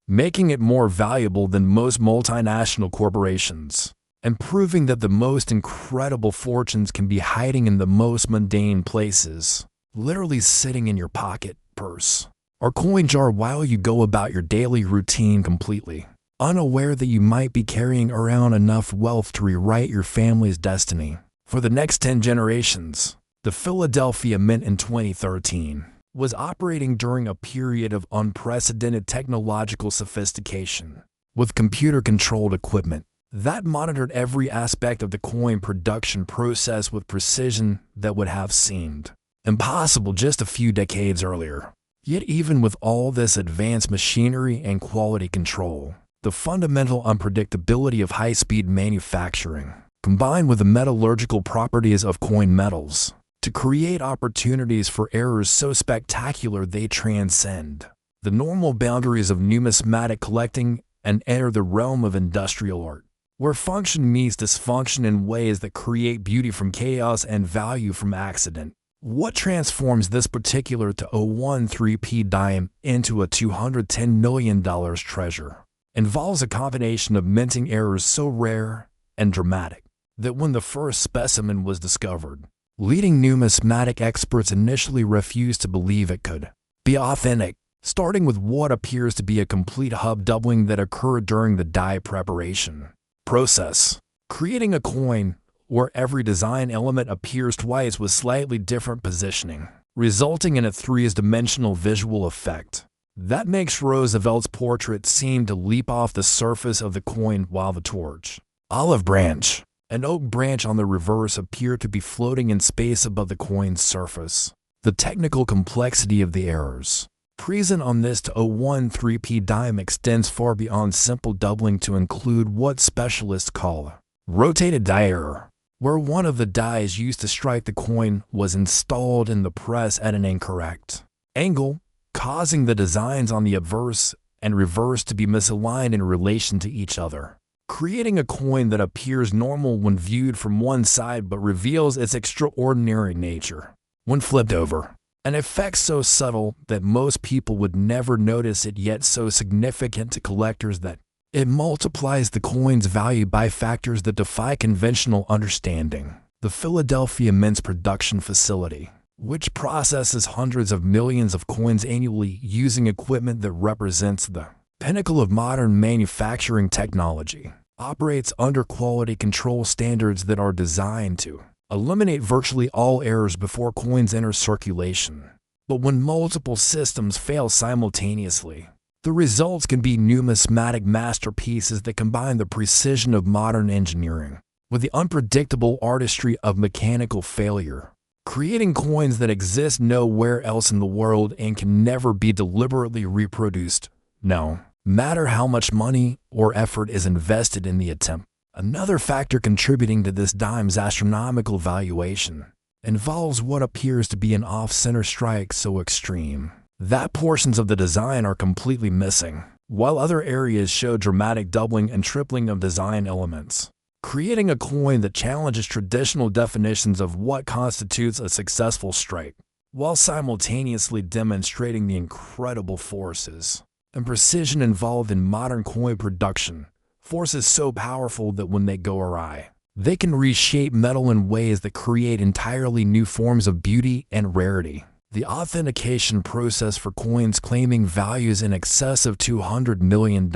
making it more valuable than most multinational corporations, and proving that the most incredible fortunes can be hiding in the most mundane places, literally sitting in your pocket, purse, or coin jar while you go about your daily routine completely unaware that you might be carrying around enough wealth to rewrite your family's destiny for the next 10 generations. The Philadelphia Mint in 2013 was operating during a period of unprecedented technological sophistication, with computer-controlled equipment that monitored every aspect of the coin production process with precision that would have seemed impossible just a few decades earlier. Yet even with all this advanced machinery and quality control, the fundamental unpredictability of high-speed manufacturing, combined with the metallurgical properties of coin metals, to create opportunities for errors so spectacular they transcend the normal boundaries of numismatic collecting and enter the realm of industrial art, where function meets dysfunction in ways that create beauty from chaos and value from accident. What transforms this particular 013P dime into a $210 million treasure involves a combination of minting errors so rare and dramatic that when the first specimen was discovered, leading numismatic experts initially refused to believe it could be authentic, starting with what appears to be a complete hub doubling that occurred during the die preparation process, creating a coin where every design element appears twice with slightly different positioning, resulting in a three-dimensional visual effect that makes Roosevelt's portrait seem to leap off the surface of the coin while the torch, olive branch, and oak branch on the reverse appear to be floating in space above the coin's surface. The technical complexity of the errors present on this 013P dime extends far beyond simple doubling to include what specialists call rotated die error, where one of the dies used to strike the coin was installed in the press at an incorrect angle, causing the designs on the obverse and reverse to be misaligned in relation to each other, creating a coin that appears normal when viewed from one side but reveals its extraordinary nature when flipped over. An effect so subtle that most people would never notice it, yet so significant to collectors that it multiplies the coin's value by factors that defy conventional understanding. The Philadelphia Mint's production facility, which processes hundreds of millions of coins annually using equipment that represents the pinnacle of modern manufacturing technology, operates under quality control standards that are designed to eliminate virtually all errors before coins enter circulation. But when multiple systems fail simultaneously, the results can be numismatic masterpieces that combine the precision of modern engineering with the unpredictable artistry of mechanical failure, creating coins that exist nowhere else in the world and can never be deliberately reproduced, no matter how much money or effort is invested in the attempt. Another factor contributing to this dime's astronomical valuation involves what appears to be an off-center strike so extreme that portions of the design are completely missing, while other areas show dramatic doubling and tripling of design elements, creating a coin that challenges traditional definitions of what constitutes a successful strike, while simultaneously demonstrating the incredible forces and precision involved in modern coin production. Forces so powerful that when they go awry, they can reshape metal in ways that create entirely new forms of beauty and rarity. The authentication process for coins claiming values in excess of $200 million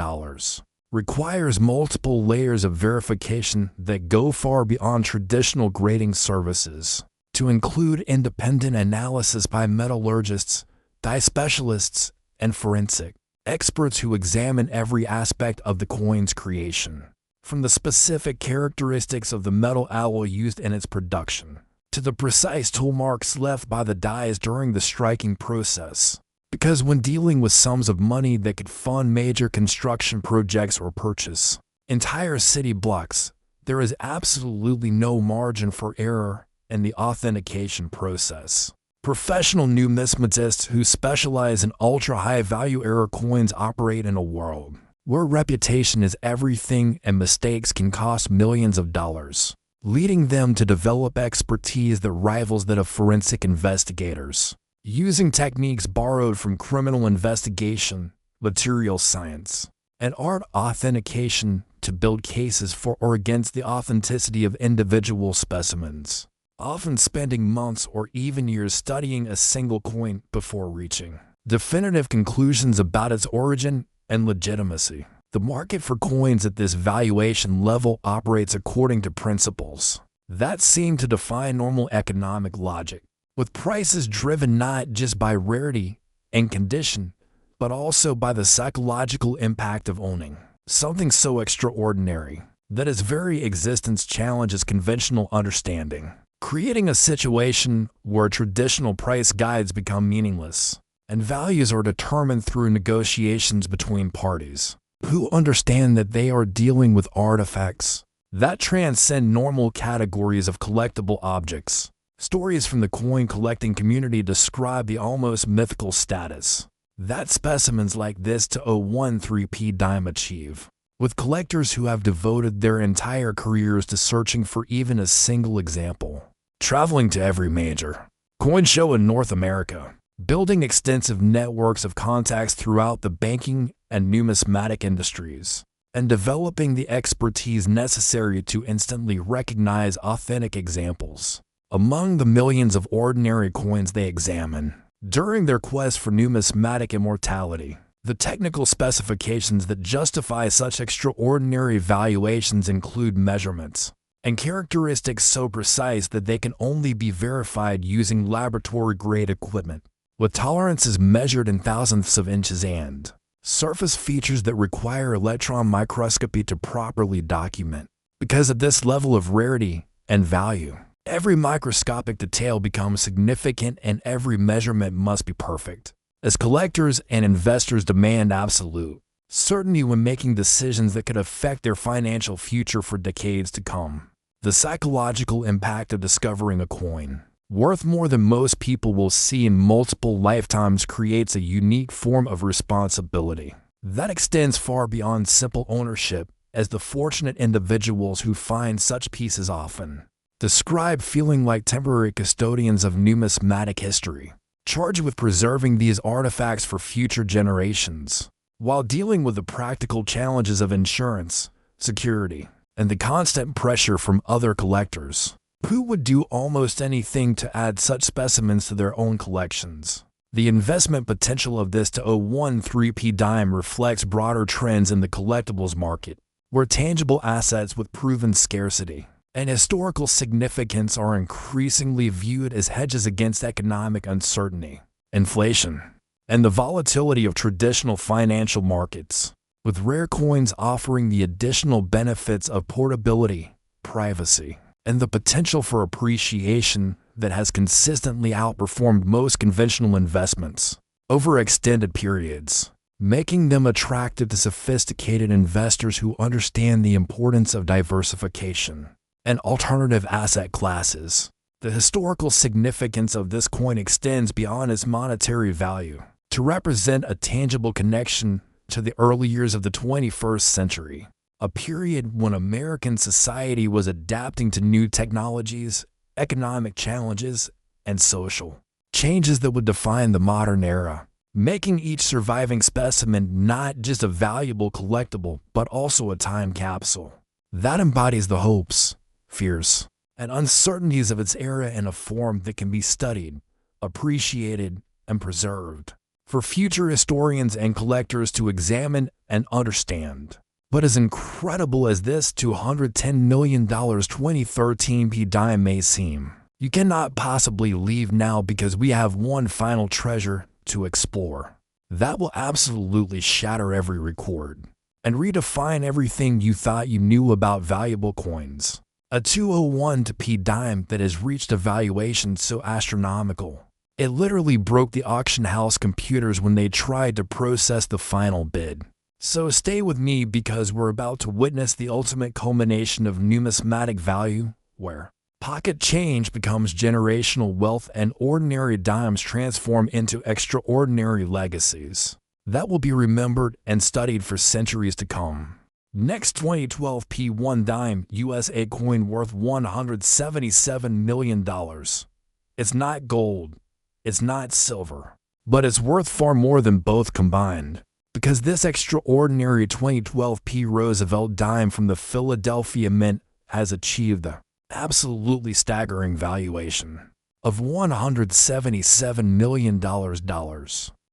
requires multiple layers of verification that go far beyond traditional grading services, to include independent analysis by metallurgists, die specialists, and forensic experts who examine every aspect of the coin's creation, from the specific characteristics of the metal alloy used in its production, to the precise tool marks left by the dies during the striking process. Because when dealing with sums of money that could fund major construction projects or purchase entire city blocks, there is absolutely no margin for error in the authentication process. Professional numismatists who specialize in ultra-high value error coins operate in a world where reputation is everything and mistakes can cost millions of dollars, leading them to develop expertise that rivals that of forensic investigators, using techniques borrowed from criminal investigation, material science, and art authentication to build cases for or against the authenticity of individual specimens, often spending months or even years studying a single coin before reaching definitive conclusions about its origin and legitimacy. The market for coins at this valuation level operates according to principles that seem to defy normal economic logic, with prices driven not just by rarity and condition, but also by the psychological impact of owning something so extraordinary that its very existence challenges conventional understanding, creating a situation where traditional price guides become meaningless, and values are determined through negotiations between parties who understand that they are dealing with artifacts that transcend normal categories of collectible objects. Stories from the coin collecting community describe the almost mythical status that specimens like this 2013P dime achieve, with collectors who have devoted their entire careers to searching for even a single example, traveling to every major coin show in North America, building extensive networks of contacts throughout the banking and numismatic industries, and developing the expertise necessary to instantly recognize authentic examples among the millions of ordinary coins they examine. During their quest for numismatic immortality, the technical specifications that justify such extraordinary valuations include measurements and characteristics so precise that they can only be verified using laboratory-grade equipment, with tolerances measured in thousandths of inches and surface features that require electron microscopy to properly document. Because of this level of rarity and value, every microscopic detail becomes significant and every measurement must be perfect, as collectors and investors demand absolute certainty when making decisions that could affect their financial future for decades to come. The psychological impact of discovering a coin worth more than most people will see in multiple lifetimes creates a unique form of responsibility that extends far beyond simple ownership, as the fortunate individuals who find such pieces often describe feeling like temporary custodians of numismatic history, charged with preserving these artifacts for future generations, while dealing with the practical challenges of insurance, security, and the constant pressure from other collectors who would do almost anything to add such specimens to their own collections. The investment potential of this 2013P dime reflects broader trends in the collectibles market, where tangible assets with proven scarcity and historical significance are increasingly viewed as hedges against economic uncertainty, inflation, and the volatility of traditional financial markets, with rare coins offering the additional benefits of portability, privacy, and the potential for appreciation that has consistently outperformed most conventional investments over extended periods, making them attractive to sophisticated investors who understand the importance of diversification and alternative asset classes. The historical significance of this coin extends beyond its monetary value to represent a tangible connection to the early years of the 21st century, a period when American society was adapting to new technologies, economic challenges, and social changes that would define the modern era, making each surviving specimen not just a valuable collectible but also a time capsule that embodies the hopes, fears, and uncertainties of its era in a form that can be studied, appreciated, and preserved for future historians and collectors to examine and understand. But as incredible as this $210 million 2013P dime may seem, you cannot possibly leave now because we have one final treasure to explore that will absolutely shatter every record and redefine everything you thought you knew about valuable coins. A 201P dime that has reached a valuation so astronomical, it literally broke the auction house computers when they tried to process the final bid. So stay with me because we're about to witness the ultimate culmination of numismatic value, where pocket change becomes generational wealth and ordinary dimes transform into extraordinary legacies that will be remembered and studied for centuries to come. Next, 2012P1 dime USA coin worth $177 million. It's not gold, it's not silver, but it's worth far more than both combined, because this extraordinary 2012P Roosevelt dime from the Philadelphia Mint has achieved the absolutely staggering valuation of $177 million,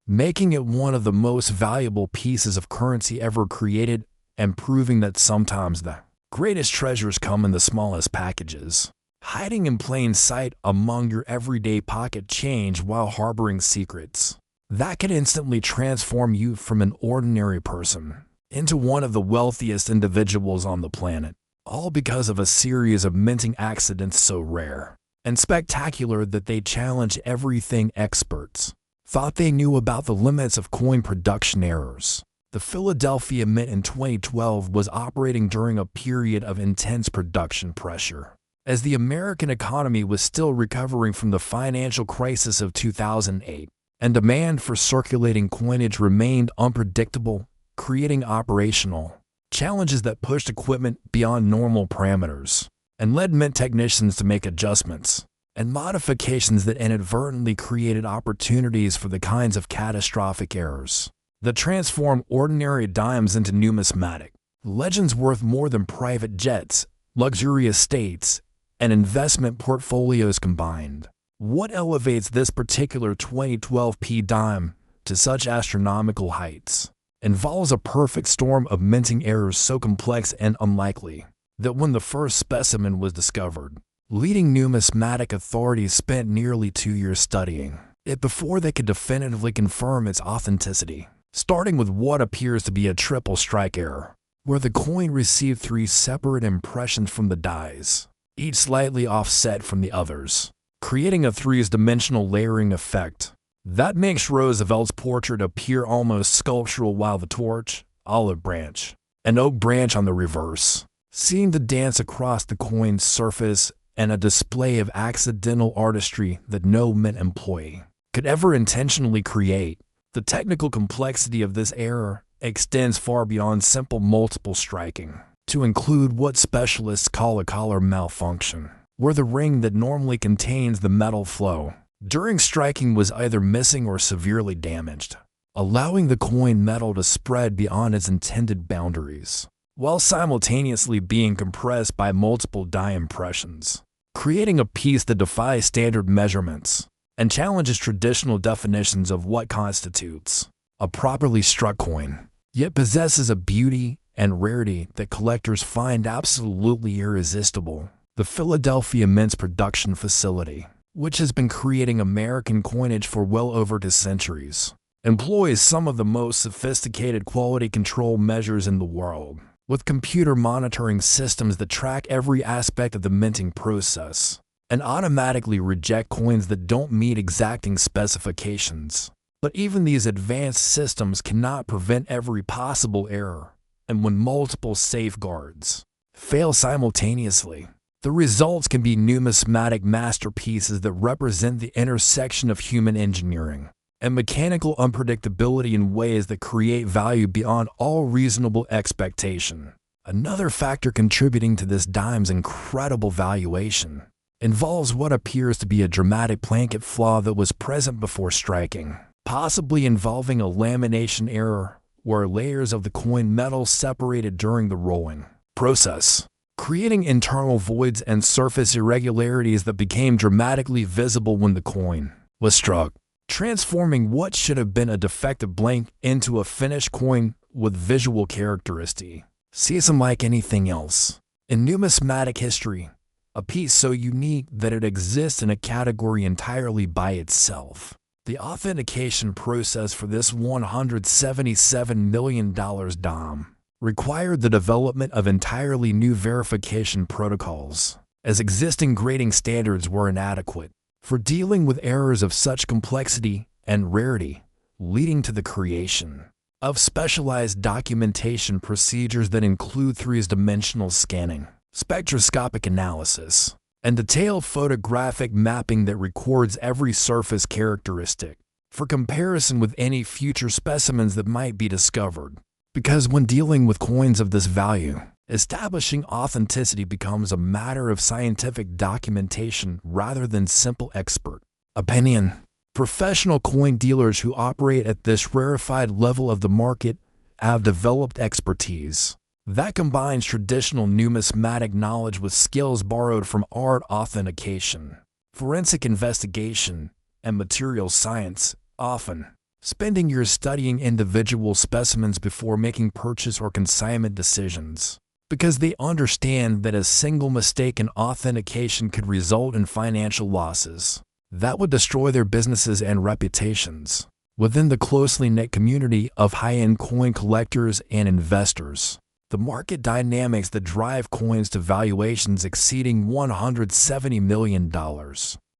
making it one of the most valuable pieces of currency ever created and proving that sometimes the greatest treasures come in the smallest packages, hiding in plain sight among your everyday pocket change while harboring secrets that can instantly transform you from an ordinary person into one of the wealthiest individuals on the planet, all because of a series of minting accidents so rare and spectacular that they challenge everything experts thought they knew about the limits of coin production errors. The Philadelphia Mint in 2012 was operating during a period of intense production pressure, as the American economy was still recovering from the financial crisis of 2008, and demand for circulating coinage remained unpredictable, creating operational challenges that pushed equipment beyond normal parameters and led mint technicians to make adjustments and modifications that inadvertently created opportunities for the kinds of catastrophic errors that transform ordinary dimes into numismatic legends worth more than private jets, luxury estates, and investment portfolios combined. What elevates this particular 2012 P dime to such astronomical heights involves a perfect storm of minting errors so complex and unlikely that when the first specimen was discovered, leading numismatic authorities spent nearly 2 years studying it before they could definitively confirm its authenticity. Starting with what appears to be a triple strike error, where the coin received 3 separate impressions from the dies, each slightly offset from the others, creating a 3-dimensional layering effect that makes Roosevelt's portrait appear almost sculptural, while the torch, olive branch, and oak branch on the reverse seem to dance across the coin's surface, and a display of accidental artistry that no mint employee could ever intentionally create. The technical complexity of this error extends far beyond simple multiple striking to include what specialists call a collar malfunction, where the ring that normally contains the metal flow during striking was either missing or severely damaged, allowing the coin metal to spread beyond its intended boundaries, while simultaneously being compressed by multiple die impressions, creating a piece that defies standard measurements and challenges traditional definitions of what constitutes a properly struck coin, yet possesses a beauty and rarity that collectors find absolutely irresistible. The Philadelphia Mint's production facility, which has been creating American coinage for well over 2 centuries, employs some of the most sophisticated quality control measures in the world, with computer monitoring systems that track every aspect of the minting process and automatically reject coins that don't meet exacting specifications. But even these advanced systems cannot prevent every possible error, and when multiple safeguards fail simultaneously, the results can be numismatic masterpieces that represent the intersection of human engineering and mechanical unpredictability in ways that create value beyond all reasonable expectation. Another factor contributing to this dime's incredible valuation involves what appears to be a dramatic blanket flaw that was present before striking, possibly involving a lamination error where layers of the coin metal separated during the rolling process, creating internal voids and surface irregularities that became dramatically visible when the coin was struck, transforming what should have been a defective blank into a finished coin with visual characteristic. Seems unlike anything else in numismatic history, a piece so unique that it exists in a category entirely by itself. The authentication process for this $177 million dime required the development of entirely new verification protocols, as existing grading standards were inadequate for dealing with errors of such complexity and rarity, leading to the creation of specialized documentation procedures that include 3-dimensional scanning, spectroscopic analysis, and detailed photographic mapping that records every surface characteristic for comparison with any future specimens that might be discovered. Because when dealing with coins of this value, establishing authenticity becomes a matter of scientific documentation rather than simple expert opinion. Professional coin dealers who operate at this rarefied level of the market have developed expertise that combines traditional numismatic knowledge with skills borrowed from art authentication, forensic investigation, and materials science, often spending years studying individual specimens before making purchase or consignment decisions, because they understand that a single mistake in authentication could result in financial losses that would destroy their businesses and reputations. within the closely knit community of high-end coin collectors and investors. The market dynamics that drive coins to valuations exceeding $170 million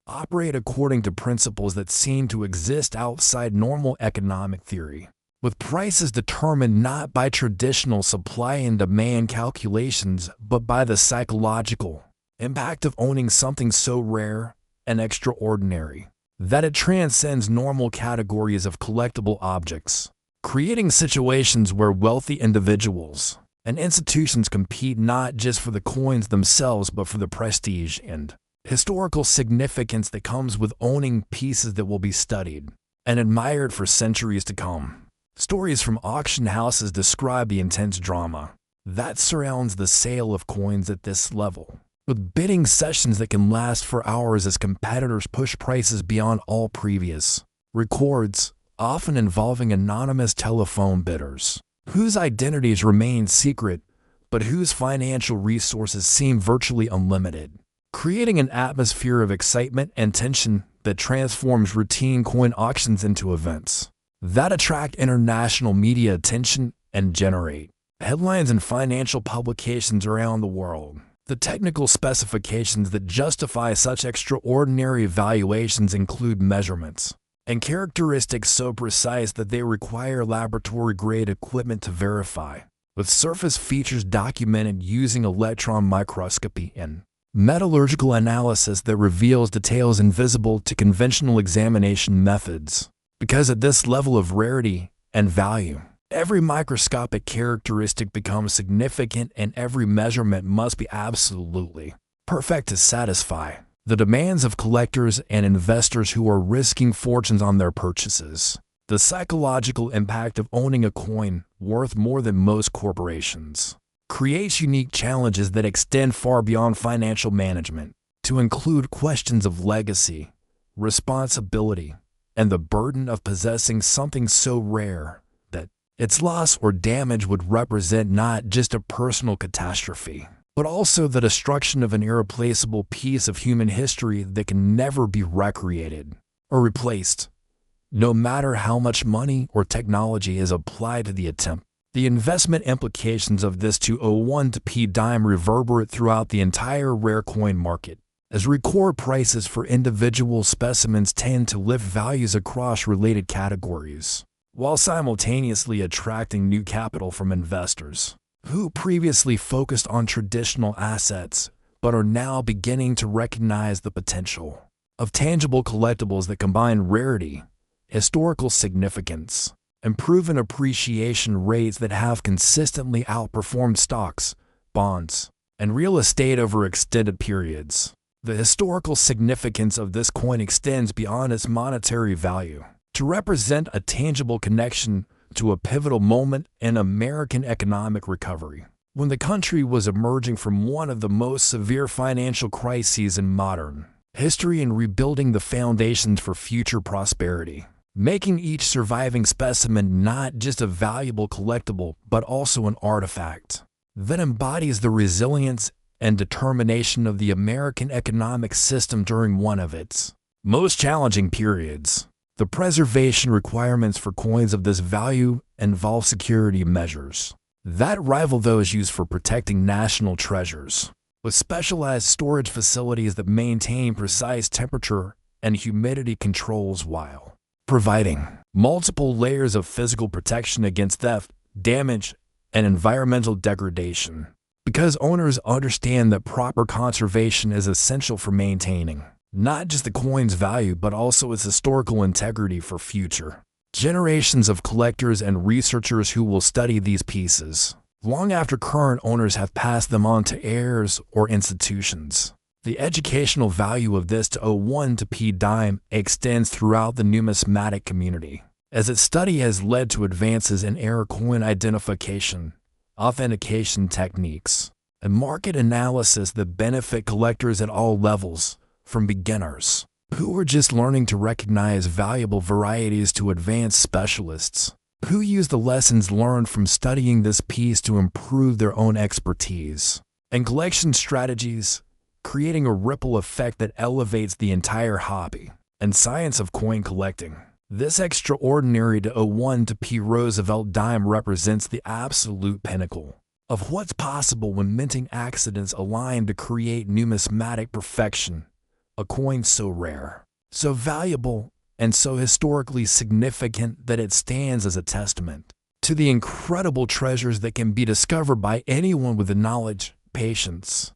operate according to principles that seem to exist outside normal economic theory, with prices determined not by traditional supply and demand calculations but by the psychological impact of owning something so rare and extraordinary that it transcends normal categories of collectible objects, creating situations where wealthy individuals and institutions compete not just for the coins themselves but for the prestige and historical significance that comes with owning pieces that will be studied and admired for centuries to come. Stories from auction houses describe the intense drama that surrounds the sale of coins at this level, with bidding sessions that can last for hours as competitors push prices beyond all previous records, often involving anonymous telephone bidders whose identities remain secret but whose financial resources seem virtually unlimited, creating an atmosphere of excitement and tension that transforms routine coin auctions into events that attract international media attention and generate headlines in financial publications around the world. The technical specifications that justify such extraordinary valuations include measurements and characteristics so precise that they require laboratory-grade equipment to verify, with surface features documented using electron microscopy and metallurgical analysis that reveals details invisible to conventional examination methods. Because at this level of rarity and value, every microscopic characteristic becomes significant and every measurement must be absolutely perfect to satisfy the demands of collectors and investors who are risking fortunes on their purchases. The psychological impact of owning a coin worth more than most corporations creates unique challenges that extend far beyond financial management, to include questions of legacy, responsibility, and the burden of possessing something so rare that its loss or damage would represent not just a personal catastrophe, but also the destruction of an irreplaceable piece of human history that can never be recreated or replaced, no matter how much money or technology is applied to the attempt. The investment implications of this 201 to P dime reverberate throughout the entire rare coin market, as record prices for individual specimens tend to lift values across related categories, while simultaneously attracting new capital from investors who previously focused on traditional assets but are now beginning to recognize the potential of tangible collectibles that combine rarity, historical significance, and proven appreciation rates that have consistently outperformed stocks, bonds, and real estate over extended periods. The historical significance of this coin extends beyond its monetary value to represent a tangible connection to a pivotal moment in American economic recovery, when the country was emerging from one of the most severe financial crises in modern history and rebuilding the foundations for future prosperity, making each surviving specimen not just a valuable collectible but also an artifact that embodies the resilience and determination of the American economic system during one of its most challenging periods. The preservation requirements for coins of this value involve security measures that rival those used for protecting national treasures, with specialized storage facilities that maintain precise temperature and humidity controls while providing multiple layers of physical protection against theft, damage, and environmental degradation, because owners understand that proper conservation is essential for maintaining not just the coin's value but also its historical integrity for future generations of collectors and researchers who will study these pieces long after current owners have passed them on to heirs or institutions. The educational value of this 201 to P dime extends throughout the numismatic community, as its study has led to advances in error coin identification, authentication techniques, and market analysis that benefit collectors at all levels, from beginners who are just learning to recognize valuable varieties to advanced specialists who use the lessons learned from studying this piece to improve their own expertise and collection strategies, creating a ripple effect that elevates the entire hobby and science of coin collecting. This extraordinary 01 to P. Roosevelt dime represents the absolute pinnacle of what's possible when minting accidents align to create numismatic perfection, a coin so rare, so valuable, and so historically significant that it stands as a testament to the incredible treasures that can be discovered by anyone with the knowledge, patience,